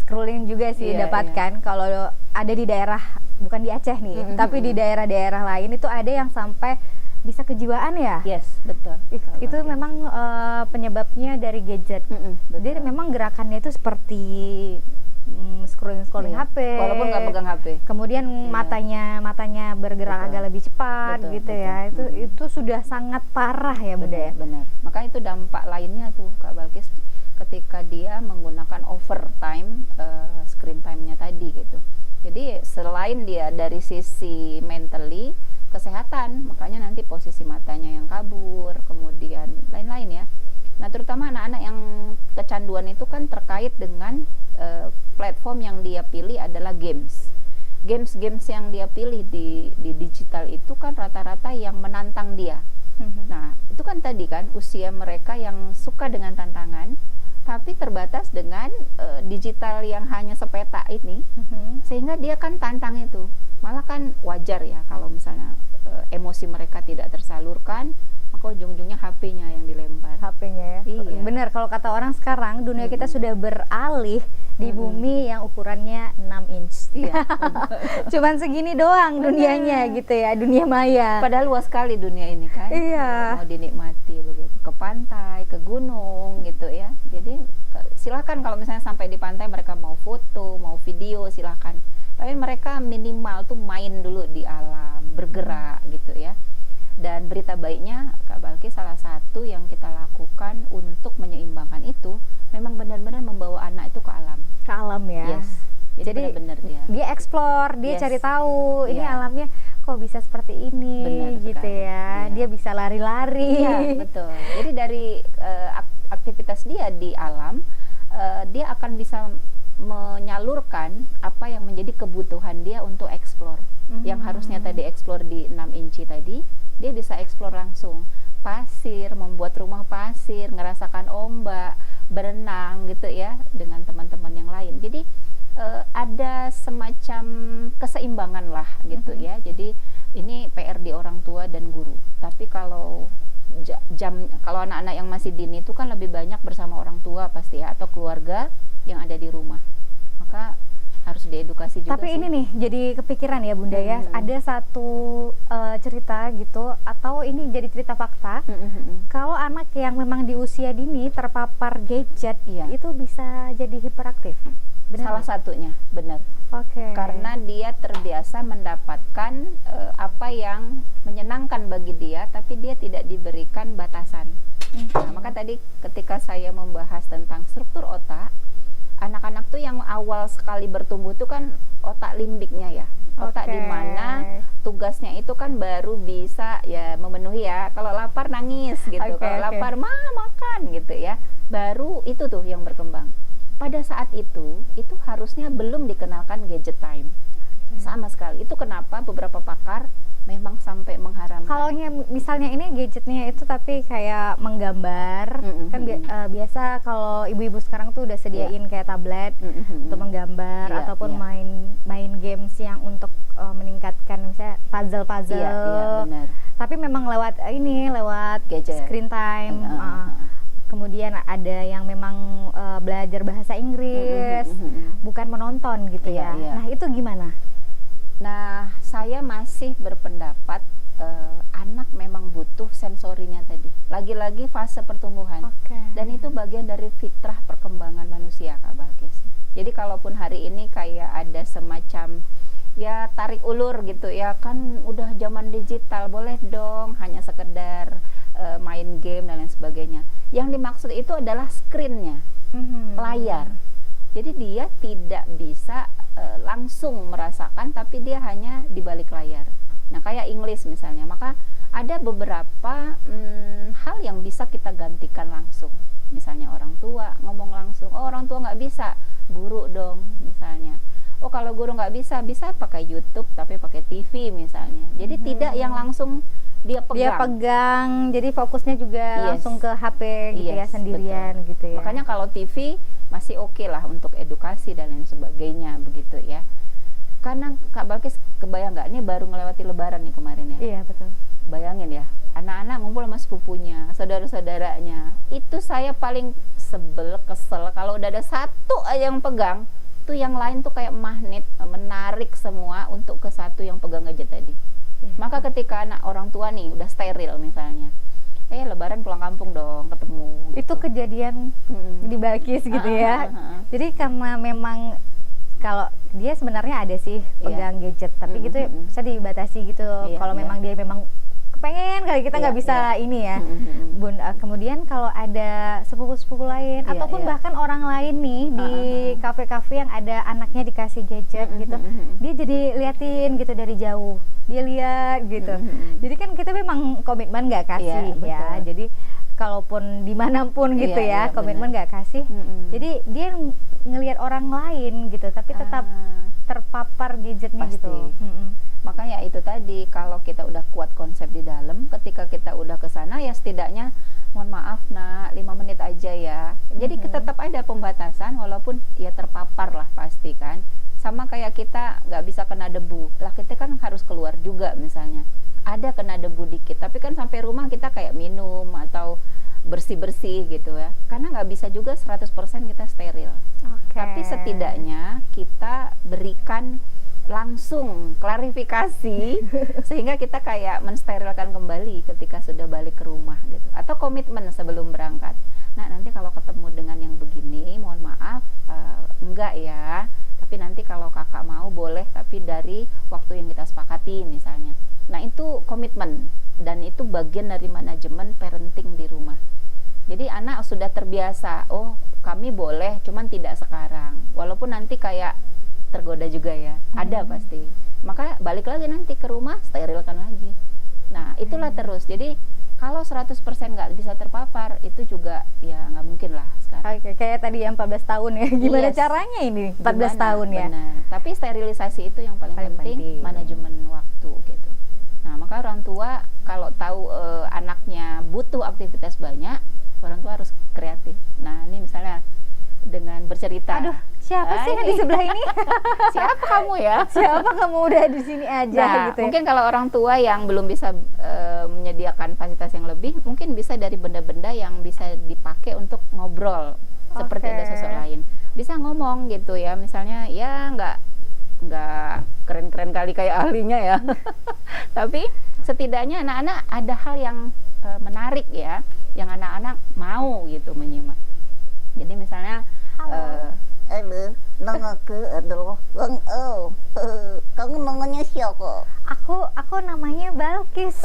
scrolling juga sih dapatkan. Kalau ada di daerah, bukan di Aceh nih, tapi di daerah-daerah lain itu ada yang sampai bisa kejiwaan ya? Yes, betul. Itu memang penyebabnya dari gadget. Jadi memang gerakannya itu seperti scrolling HP, walaupun nggak pegang HP. Kemudian matanya bergerak agak lebih cepat gitu ya. Itu sudah sangat parah ya, Bunda ya. Benar. Maka itu dampak lainnya tuh Kak Balkis ketika dia menggunakan overtime screen time-nya tadi gitu. Jadi selain dia dari sisi mentally kesehatan, makanya nanti posisi matanya yang kabur, kemudian lain-lain ya. Nah, terutama anak-anak yang kecanduan itu kan terkait dengan platform yang dia pilih adalah games yang dia pilih di digital itu kan rata-rata yang menantang dia. Nah, itu kan tadi kan usia mereka yang suka dengan tantangan, tapi terbatas dengan digital yang hanya sepeta ini, sehingga dia kan tantang itu. Malah kan wajar ya kalau misalnya emosi mereka tidak tersalurkan, maka ujung-ujungnya HP-nya yang dilempar. HP-nya ya. Iya. Benar, kalau kata orang sekarang dunia kita sudah beralih di bumi yang ukurannya 6 inch. Iya. Cuman segini doang dunianya gitu ya, dunia maya. Padahal luas sekali dunia ini kan. Iya. Mau dinikmati begitu. Ke pantai, ke gunung gitu ya. Jadi silakan kalau misalnya sampai di pantai mereka mau foto, mau video, silakan. Tapi mereka minimal tuh main dulu di alam, bergerak gitu ya. Dan berita baiknya Kak Balkis, salah satu yang kita lakukan untuk menyeimbangkan itu memang benar-benar membawa anak itu ke alam. Ke alam ya. Yes. Jadi benar-benar dia explore, dia cari tahu ini alamnya kok bisa seperti ini. Benar gitu sekali. ya. Iya. Dia bisa lari-lari. Iya, betul. Jadi dari aktivitas dia di alam, dia akan bisa menyalurkan apa yang menjadi kebutuhan dia untuk explore. Yang harusnya tadi explore di 6 inci tadi, dia bisa explore langsung. Pasir, membuat rumah pasir, ngerasakan ombak, berenang gitu ya dengan teman-teman yang lain. Jadi ada semacam keseimbangan lah gitu ya. Jadi ini PR di orang tua dan guru. Tapi kalau kalau anak-anak yang masih dini itu kan lebih banyak bersama orang tua pasti ya, atau keluarga yang ada di rumah. Maka harus diedukasi juga. Tapi ini nih jadi kepikiran ya Bunda ya, ada satu cerita gitu, atau ini jadi cerita fakta, kalau anak yang memang di usia dini terpapar gadget, itu bisa jadi hiperaktif. Benar? Salah satunya, benar. Oke. Karena dia terbiasa mendapatkan apa yang menyenangkan bagi dia, tapi dia tidak diberikan batasan. Nah, maka tadi ketika saya membahas tentang struktur otak, anak-anak tuh yang awal sekali bertumbuh tuh kan otak limbiknya ya, otak di mana tugasnya itu kan baru bisa ya memenuhi ya, kalau lapar nangis gitu, kalau lapar makan gitu ya, baru itu tuh yang berkembang. Pada saat itu harusnya belum dikenalkan gadget time sama sekali. Itu kenapa beberapa pakar memang sampai mengharamkan. Kalau misalnya ini gadgetnya itu tapi kayak menggambar, kan biasa kalau ibu-ibu sekarang tuh udah sediain kayak tablet untuk menggambar ataupun main games yang untuk meningkatkan misalnya puzzle. Benar. Tapi memang lewat gadget, screen time. Kemudian ada yang memang belajar bahasa Inggris, bukan menonton gitu ya. Nah itu gimana? Nah, saya masih berpendapat anak memang butuh sensorinya tadi. Lagi-lagi fase pertumbuhan. Dan itu bagian dari fitrah perkembangan manusia, Kak Balkis. Jadi kalaupun hari ini kayak ada semacam ya tarik ulur gitu ya, kan udah zaman digital, boleh dong hanya sekedar main game dan lain sebagainya. Yang dimaksud itu adalah screen-nya, layar. Jadi dia tidak bisa langsung merasakan, tapi dia hanya di balik layar. Nah, kayak English misalnya, maka ada beberapa hal yang bisa kita gantikan langsung. Misalnya orang tua ngomong langsung, oh orang tua nggak bisa, guru dong misalnya. Oh kalau guru nggak bisa pakai YouTube tapi pakai TV misalnya. Jadi tidak yang langsung dia pegang, jadi fokusnya juga langsung ke HP gitu ya, sendirian betul. Gitu ya. Makanya kalau TV masih oke lah untuk edukasi dan lain sebagainya begitu ya. Karena Kak Balkis kebayang nggak, ini baru ngelewati Lebaran nih kemarin ya. Iya betul. Bayangin ya, anak-anak ngumpul sama sepupunya, saudara-saudaranya. Itu saya paling kesel kalau udah ada satu aja yang pegang, tuh yang lain tuh kayak magnet menarik semua untuk ke satu yang pegang gadget tadi. Maka ketika anak orang tua nih udah steril misalnya, Lebaran pulang kampung dong, ketemu gitu. Itu kejadian di Balkis gitu ya. Jadi karena memang kalau dia sebenarnya ada sih pegang gadget, tapi gitu bisa dibatasi gitu. Kalau memang dia memang kepengen kali, kita nggak bisa ini ya. Bun, kemudian kalau ada sepupu-sepupu lain ataupun bahkan orang lain nih di kafe-kafe yang ada anaknya dikasih gadget gitu, dia jadi liatin gitu dari jauh, dia lihat gitu. Jadi kan kita memang komitmen nggak kasih ya. Jadi kalaupun dimanapun gitu komitmen nggak kasih. Jadi dia ngelihat orang lain gitu, tapi tetap terpapar gadgetnya gitu. Makanya itu tadi, kalau kita udah kuat konsep di dalam, ketika kita udah ke sana ya setidaknya mohon maaf nak, 5 menit aja ya. Jadi tetap ada pembatasan walaupun ya terpapar lah pasti kan. Sama kayak kita nggak bisa kena debu, lah kita kan harus keluar juga misalnya. Ada kena debu dikit, tapi kan sampai rumah kita kayak minum atau bersih-bersih gitu ya. Karena nggak bisa juga 100% kita steril. Tapi setidaknya kita berikan langsung klarifikasi sehingga kita kayak mensterilkan kembali ketika sudah balik ke rumah gitu, atau komitmen sebelum berangkat. Nah nanti kalau ketemu dengan yang begini, mohon maaf enggak ya, tapi nanti kalau kakak mau boleh, tapi dari waktu yang kita sepakati misalnya. Nah itu komitmen, dan itu bagian dari manajemen parenting di rumah. Jadi anak sudah terbiasa, oh kami boleh cuman tidak sekarang, walaupun nanti kayak tergoda juga ya, ada pasti. Maka balik lagi nanti ke rumah, sterilkan lagi. Nah itulah terus. Jadi kalau 100% nggak bisa terpapar, itu juga ya nggak mungkin lah sekarang. Kayak tadi yang 14 tahun ya, gimana caranya ini 14 tahun ya? Benar. Tapi sterilisasi itu yang paling penting, manajemen waktu gitu. Nah maka orang tua kalau tahu anaknya butuh aktivitas banyak, orang tua harus kreatif. Nah ini misalnya dengan bercerita. Aduh, siapa sih yang di sebelah ini? Siapa kamu ya? Siapa kamu udah di sini aja gitu. Mungkin kalau orang tua yang belum bisa menyediakan fasilitas yang lebih, mungkin bisa dari benda-benda yang bisa dipakai untuk ngobrol seperti ada sosok lain. Bisa ngomong gitu ya, misalnya ya nggak keren-keren kali kayak ahlinya ya. Tapi setidaknya anak-anak ada hal yang menarik ya, yang anak-anak mau gitu menyimak. Jadi misalnya Halo, namaku adalah Wang O. Kamu namanya siapa? Aku namanya Balkis.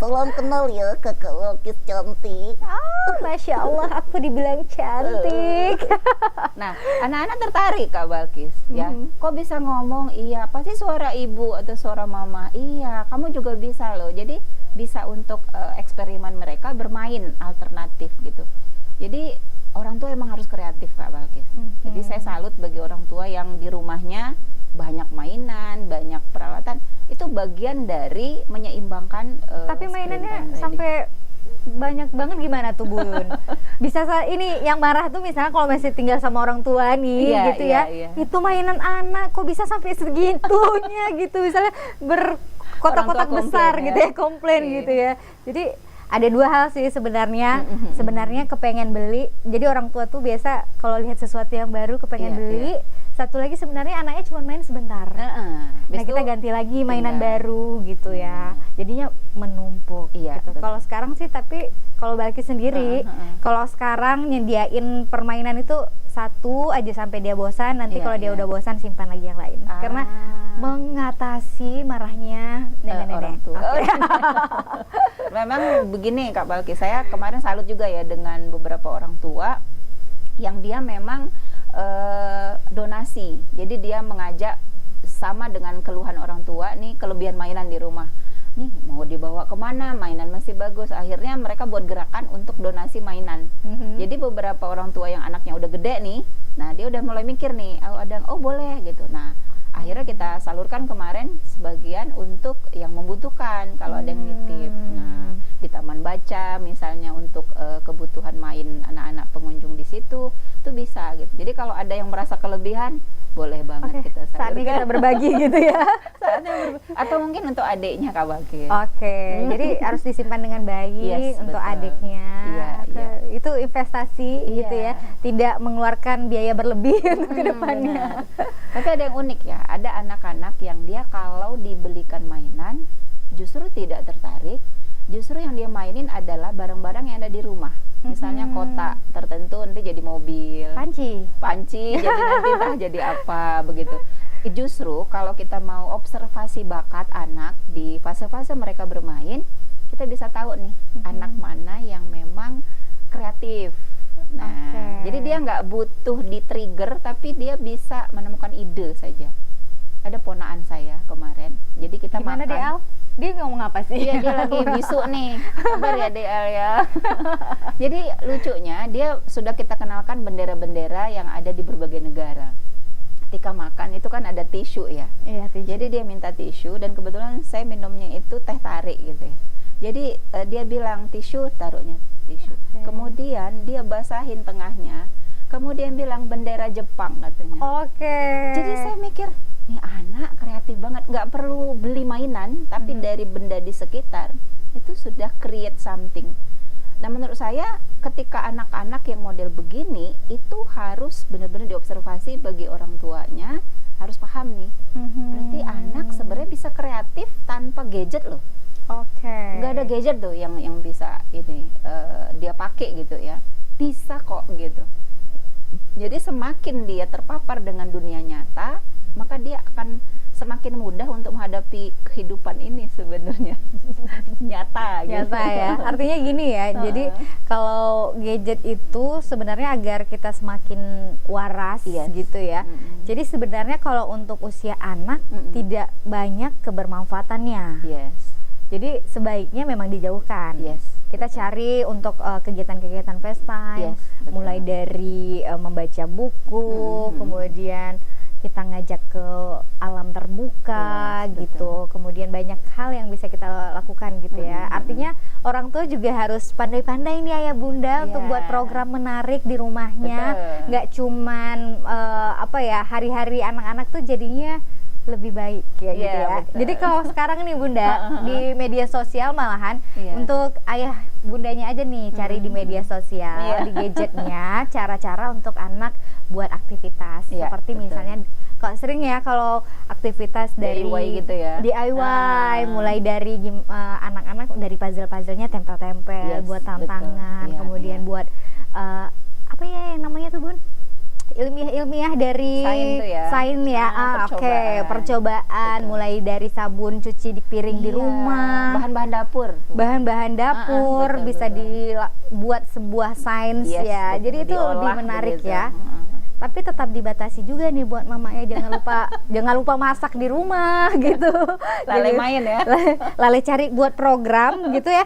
Salam kenal ya kakak Balkis cantik. Oh, Masya Allah, aku dibilang cantik. Nah, anak-anak tertarik Kak Balkis, ya. Kok bisa ngomong? Iya, pasti suara ibu atau suara mama. Iya, kamu juga bisa loh. Jadi bisa untuk eksperimen mereka bermain alternatif gitu. Jadi orang tua emang harus kreatif Kak Balkis. Jadi saya salut bagi orang tua yang di rumahnya banyak mainan, banyak peralatan. Itu bagian dari menyeimbangkan. Tapi mainannya sampai banyak banget gimana tuh Bun? Bisa ini yang marah tuh misalnya kalau masih tinggal sama orang tua nih gitu ya. Itu mainan anak kok bisa sampai segitunya gitu. Misalnya berkotak-kotak besar gitu ya, komplain gitu ya. Jadi ada dua hal sih sebenarnya. Sebenarnya kepengen beli. Jadi orang tua tuh biasa kalau lihat sesuatu yang baru kepengen beli. Satu lagi sebenarnya anaknya cuma main sebentar. Nah kita ganti lagi mainan baru gitu ya. Jadinya menumpuk gitu. Kalau sekarang sih, tapi kalau Balkis sendiri, kalau sekarang nyediain permainan itu satu aja sampai dia bosan. Nanti kalau dia udah bosan simpan lagi yang lain. Karena mengatasi marahnya nenek-nenek orang tua. Memang begini Kak Balkis, saya kemarin salut juga ya dengan beberapa orang tua yang dia memang donasi. Jadi dia mengajak sama dengan keluhan orang tua nih, kelebihan mainan di rumah. Nih mau dibawa kemana, mainan masih bagus. Akhirnya mereka buat gerakan untuk donasi mainan. Jadi beberapa orang tua yang anaknya udah gede nih, nah dia udah mulai mikir nih, oh boleh gitu. Nah akhirnya kita salurkan kemarin sebagian untuk yang membutuhkan kalau ada yang nitip. Nah di taman baca misalnya untuk kebutuhan main anak-anak pengunjung di situ itu bisa gitu. Jadi kalau ada yang merasa kelebihan boleh banget kita salurkan. Saatnya kita berbagi gitu ya. Atau mungkin untuk adiknya Kak Balkis. Jadi harus disimpan dengan baik untuk adiknya. Itu investasi gitu ya. Tidak mengeluarkan biaya berlebih untuk kedepannya. Tapi ada yang unik ya. Ada anak-anak yang dia kalau dibelikan mainan justru tidak tertarik. Justru yang dia mainin adalah barang-barang yang ada di rumah. Misalnya kotak tertentu nanti jadi mobil, panci jadi nanti entah jadi apa begitu. Justru kalau kita mau observasi bakat anak di fase-fase mereka bermain, kita bisa tahu nih anak mana yang memang kreatif. Nah, jadi dia nggak butuh di-trigger, tapi dia bisa menemukan ide saja. Ada ponaan saya kemarin, jadi kita gimana makan. DL? Dia ngomong apa sih? Iya, dia lagi bisu nih. Kabar ya DL ya. Jadi lucunya dia sudah kita kenalkan bendera-bendera yang ada di berbagai negara. Ketika makan itu kan ada tisu ya. Iya, tisu. Jadi dia minta tisu dan kebetulan saya minumnya itu teh tarik gitu ya. Jadi dia bilang tisu, taruhnya tisu. Kemudian dia basahin tengahnya. Kemudian bilang bendera Jepang katanya. Jadi saya mikir, nih anak kreatif banget, nggak perlu beli mainan, tapi dari benda di sekitar itu sudah create something. Nah menurut saya ketika anak-anak yang model begini itu harus benar-benar diobservasi bagi orang tuanya, harus paham nih. Berarti anak sebenarnya bisa kreatif tanpa gadget loh. Nggak ada gadget tuh yang bisa ini dia pakai gitu ya. Bisa kok gitu. Jadi semakin dia terpapar dengan dunia nyata, maka dia akan semakin mudah untuk menghadapi kehidupan ini sebenarnya. nyata ya. Artinya gini ya. Jadi kalau gadget itu sebenarnya agar kita semakin waras gitu ya. Jadi sebenarnya kalau untuk usia anak tidak banyak kebermanfaatannya. Jadi sebaiknya memang dijauhkan. Kita cari untuk kegiatan-kegiatan FaceTime, mulai dari membaca buku, kemudian kita ngajak ke alam terbuka gitu. Kemudian banyak hal yang bisa kita lakukan gitu ya. Artinya orang tua juga harus pandai-pandai nih ayah bunda untuk buat program menarik di rumahnya. Nggak cuman hari-hari anak-anak tuh jadinya lebih baik ya gitu ya. Betul. Jadi kalau sekarang nih bunda di media sosial malahan untuk ayah bundanya aja nih cari di media sosial di gadgetnya cara-cara untuk anak buat aktivitas seperti misalnya kalau sering ya kalau aktivitas dari DIY gitu ya. DIY mulai dari anak-anak dari puzzle-puzzlenya tempel-tempel buat tantangan, kemudian buat apa ya yang namanya tuh bun? ilmiah dari Sains tuh ya? sains ya. Oke, percobaan Betul. mulai dari sabun cuci di piring di Iya, rumah, bahan-bahan dapur. bahan-bahan dapur betul, bisa betul. dibuat sebuah sains Yes, ya. betul. Jadi itu lebih Diolah menarik begitu. ya. Tapi tetap dibatasi juga nih buat mamanya, jangan lupa masak di rumah gitu. Lale Jadi, main ya. lale cari buat program gitu ya.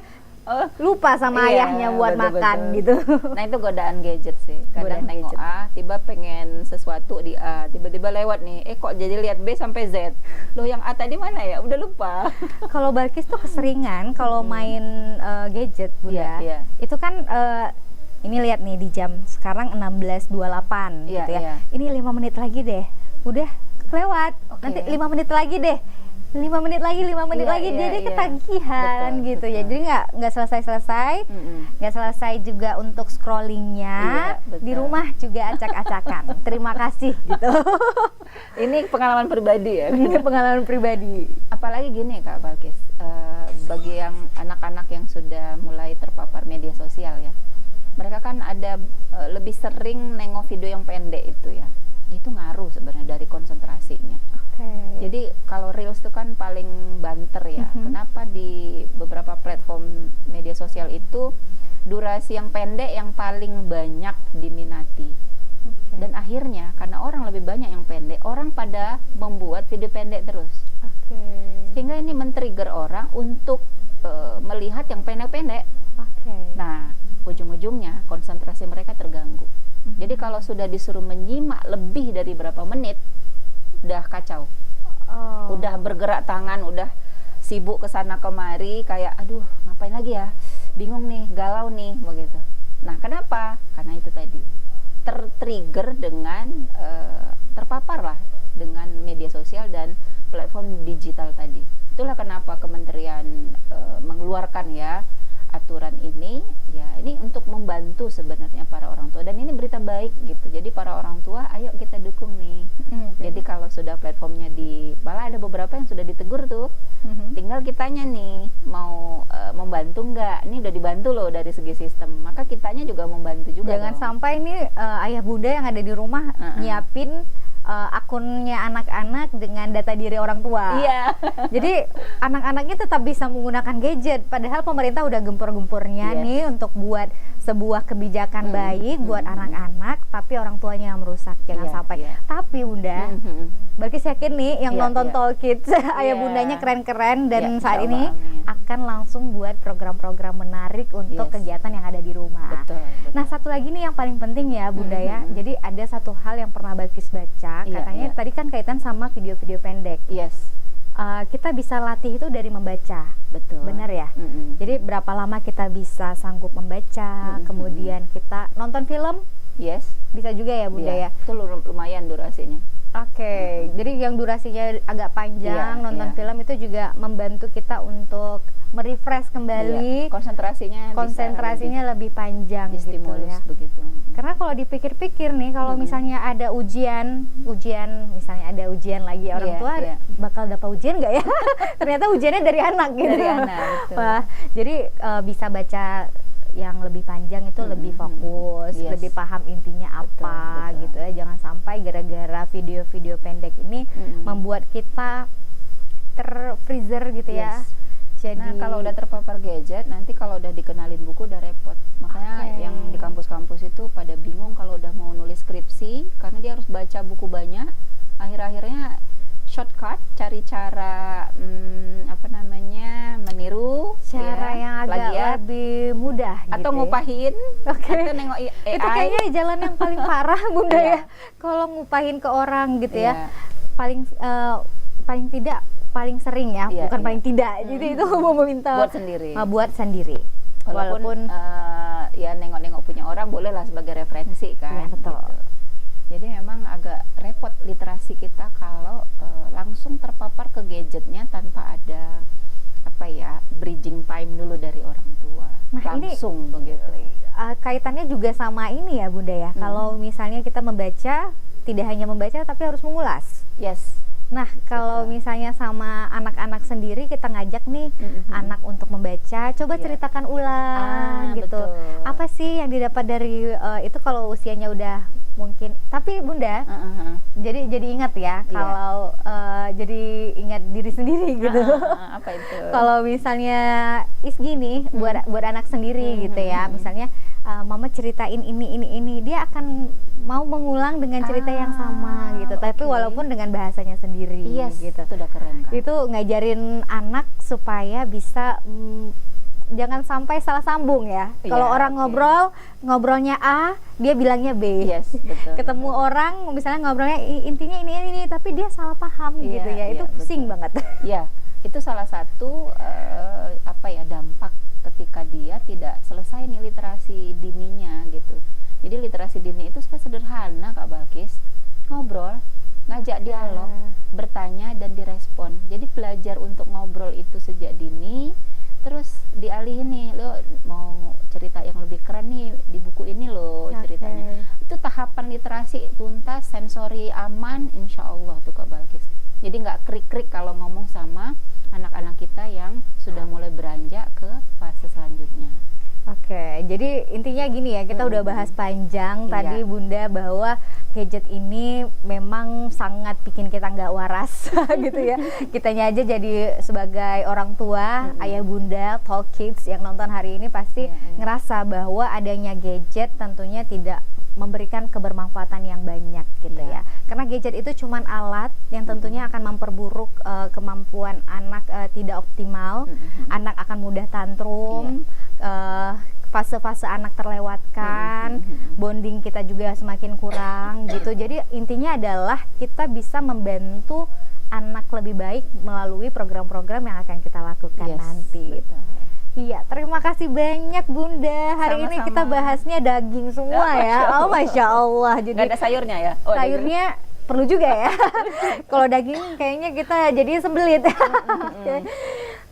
Oh, Lupa sama iya, ayahnya buat betul-betul. makan gitu. Nah itu godaan gadget sih. Godaan Kadang nengok gadget. A, tiba pengen sesuatu di A, tiba-tiba lewat nih, kok jadi lihat B sampai Z. Loh yang A tadi mana ya? Udah lupa. Kalau Balkis tuh keseringan kalau main gadget, Bunda. Iya, iya. Itu kan ini lihat nih di jam sekarang 16.28 Iya, gitu ya. iya. Ini 5 menit lagi deh. Udah kelewat. Oke. Nanti 5 menit lagi deh. 5 menit lagi, 5 menit Iya, lagi, iya, jadi iya. ketagihan Betul, gitu ya. betul. Jadi nggak selesai-selesai, nggak selesai juga untuk scrollingnya. Iya, betul. Di rumah juga acak-acakan. Terima kasih gitu. Ini pengalaman pribadi ya. Ini pengalaman pribadi. Apalagi gini Kak Balkis, bagi yang anak-anak yang sudah mulai terpapar media sosial ya, mereka kan ada lebih sering nengok video yang pendek itu ya. Itu ngaruh sebenarnya dari konsentrasinya. Jadi kalau Reels itu kan paling banter ya. Kenapa di beberapa platform media sosial itu durasi yang pendek yang paling banyak diminati. Dan akhirnya karena orang lebih banyak yang pendek, orang pada membuat video pendek terus. Sehingga ini men-trigger orang untuk melihat yang pendek-pendek. Nah, ujung-ujungnya konsentrasi mereka terganggu. Jadi kalau sudah disuruh menyimak lebih dari berapa menit, udah kacau. Udah bergerak tangan, udah sibuk kesana kemari, kayak aduh ngapain lagi ya, bingung nih, galau nih, begitu. Nah kenapa? Karena itu tadi tertrigger dengan terpapar lah dengan media sosial dan platform digital tadi. Itulah kenapa Kementerian mengeluarkan ya aturan ini, ya ini untuk membantu sebenarnya para orang tua, dan ini berita baik gitu. Jadi para orang tua, ayo kita dukung nih. Jadi kalau sudah platformnya malah ada beberapa yang sudah ditegur tuh, tinggal kitanya nih mau membantu nggak. Ini udah dibantu loh dari segi sistem, maka kitanya juga membantu juga. Jangan dong. sampai nih ayah bunda yang ada di rumah nyiapin akunnya anak-anak dengan data diri orang tua. Iya. Jadi anak-anaknya tetap bisa menggunakan gadget, padahal pemerintah udah gempur-gempurnya Yes. nih untuk buat sebuah kebijakan baik buat anak-anak, tapi orang tuanya yang merusak. Jangan Iya, sampai. iya. Tapi Bunda, Balkis yakin nih yang Iya, nonton iya. Talk Kids ayah Iya. bundanya keren-keren dan Iya, saat insya ini Allah, amin. akan langsung buat program-program menarik untuk Yes. kegiatan yang ada di rumah. Betul, betul. Nah, satu lagi nih yang paling penting ya Bunda ya. Jadi ada satu hal yang pernah Balkis baca, Iya, katanya iya. tadi kan kaitan sama video-video pendek. Yes, Kita bisa latih itu dari membaca, betul. benar ya? Jadi berapa lama kita bisa sanggup membaca, kemudian kita nonton film Yes. bisa juga ya Bunda Iya, ya. itu lumayan durasinya. Oke, jadi yang durasinya agak panjang, Iya, nonton iya. film itu juga membantu kita untuk merefresh kembali, Iya, konsentrasinya lebih panjang bisa gitu distimulus ya. begitu. Karena kalau dipikir-pikir nih, kalau misalnya ada ujian, misalnya ada ujian lagi orang Iya, tua, iya. bakal dapat ujian nggak ya? Ternyata ujiannya dari anak gitu. Dari anak, betul. Wah, jadi bisa baca yang lebih panjang itu lebih fokus, Yes. lebih paham intinya apa betul. gitu ya. Jangan sampai gara-gara video-video pendek ini membuat kita terfreezer gitu ya. Yes. Jadi Nah, kalau udah terpapar gadget, nanti kalau udah dikenalin buku udah repot. Makanya Oke. yang di kampus-kampus itu pada bingung kalau udah mau nulis skripsi, karena dia harus baca buku banyak. Akhir-akhirnya shortcut, cari cara meniru cara ya, yang agak plagiat, lebih mudah atau gitu ya. ngupahin, Oke. atau nengok AI. Itu kayaknya jalan yang paling parah Bunda Iya. ya. Kalau ngupahin ke orang gitu ya. Iya. Paling tidak paling sering ya, Iya, bukan iya. paling tidak. Jadi itu mau meminta Buat sendiri. buat sendiri. Walaupun ya nengok-nengok punya orang bolehlah sebagai referensi kan. Iya, betul. Gitu. Jadi memang agak repot literasi kita kalau langsung terpapar ke gadgetnya tanpa ada bridging time dulu dari orang tua. Nah, ini langsung begitu. kaitannya juga sama ini ya Bunda ya. Kalau misalnya kita membaca, tidak hanya membaca tapi harus mengulas. Yes. Nah, kalau misalnya sama anak-anak sendiri kita ngajak nih anak untuk membaca, coba Iya. ceritakan ulang gitu. Betul. Apa sih yang didapat dari itu kalau usianya udah mungkin. Tapi Bunda, jadi ingat ya kalau jadi ingat diri sendiri gitu. Apa itu? Kalau misalnya gini buat anak sendiri gitu ya, misalnya mama ceritain ini, dia akan mau mengulang dengan cerita yang sama gitu, tapi walaupun dengan bahasanya sendiri gitu. Itu udah keren kan? Itu ngajarin anak supaya bisa jangan sampai salah sambung ya. Kalau orang ngobrolnya A, dia bilangnya B. Yes, betul. Ketemu orang misalnya ngobrolnya intinya ini, tapi dia salah paham gitu ya. Itu pusing banget. Iya, itu salah satu dampak ketika dia tidak selesai nih literasi dininya gitu. Jadi literasi dini itu sebenarnya sederhana Kak Balkis. Ngobrol, ngajak dialog, bertanya dan direspon. Jadi belajar untuk ngobrol itu sejak dini. Terus dialihin nih, lo mau cerita yang lebih keren nih di buku ini lo ceritanya. Itu tahapan literasi tuntas, sensori aman, insya Allah tuh Kak Balkis. Jadi nggak krik-krik kalau ngomong sama anak-anak kita yang sudah mulai beranjak ke fase selanjutnya. Oke, jadi intinya gini ya, kita udah bahas panjang tadi Bunda bahwa gadget ini memang sangat bikin kita nggak waras gitu ya. Kitanya aja jadi sebagai orang tua, ayah bunda, Talk Kids yang nonton hari ini pasti ngerasa bahwa adanya gadget tentunya tidak memberikan kebermanfaatan yang banyak gitu ya. Karena gadget itu cuman alat yang tentunya akan memperburuk kemampuan anak tidak optimal, anak akan mudah tantrum, fase-fase anak terlewatkan, bonding kita juga semakin kurang gitu. Jadi intinya adalah kita bisa membantu anak lebih baik melalui program-program yang akan kita lakukan nanti. Betul. Iya, terima kasih banyak Bunda. Hari ini kita bahasnya daging semua ya. Masya Allah. Jadi nggak ada sayurnya ya? Sayurnya perlu juga ya. Kalau daging kayaknya kita jadi sembelit.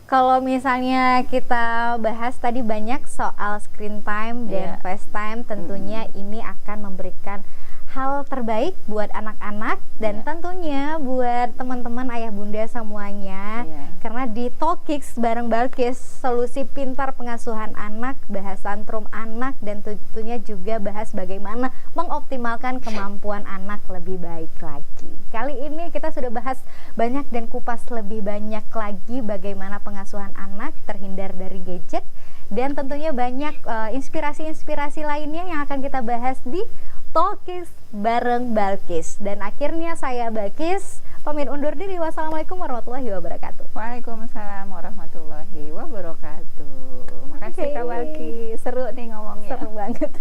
Kalau misalnya kita bahas tadi banyak soal screen time dan FaceTime, tentunya ini akan memberikan hal terbaik buat anak-anak dan tentunya buat teman-teman ayah bunda semuanya. Karena di Talk Kids bareng Balkis, solusi pintar pengasuhan anak, bahas tantrum anak, dan tentunya juga bahas bagaimana mengoptimalkan kemampuan anak lebih baik lagi. Kali ini kita sudah bahas banyak dan kupas lebih banyak lagi bagaimana pengasuhan anak terhindar dari gadget, dan tentunya banyak inspirasi-inspirasi lainnya yang akan kita bahas di Talk Kids bareng Balkis. Dan akhirnya saya Balkis pamit undur diri. Wassalamualaikum warahmatullahi wabarakatuh. Waalaikumsalam warahmatullahi wabarakatuh. Makasih Kak Balkis. Seru nih ngomongnya. Seru banget.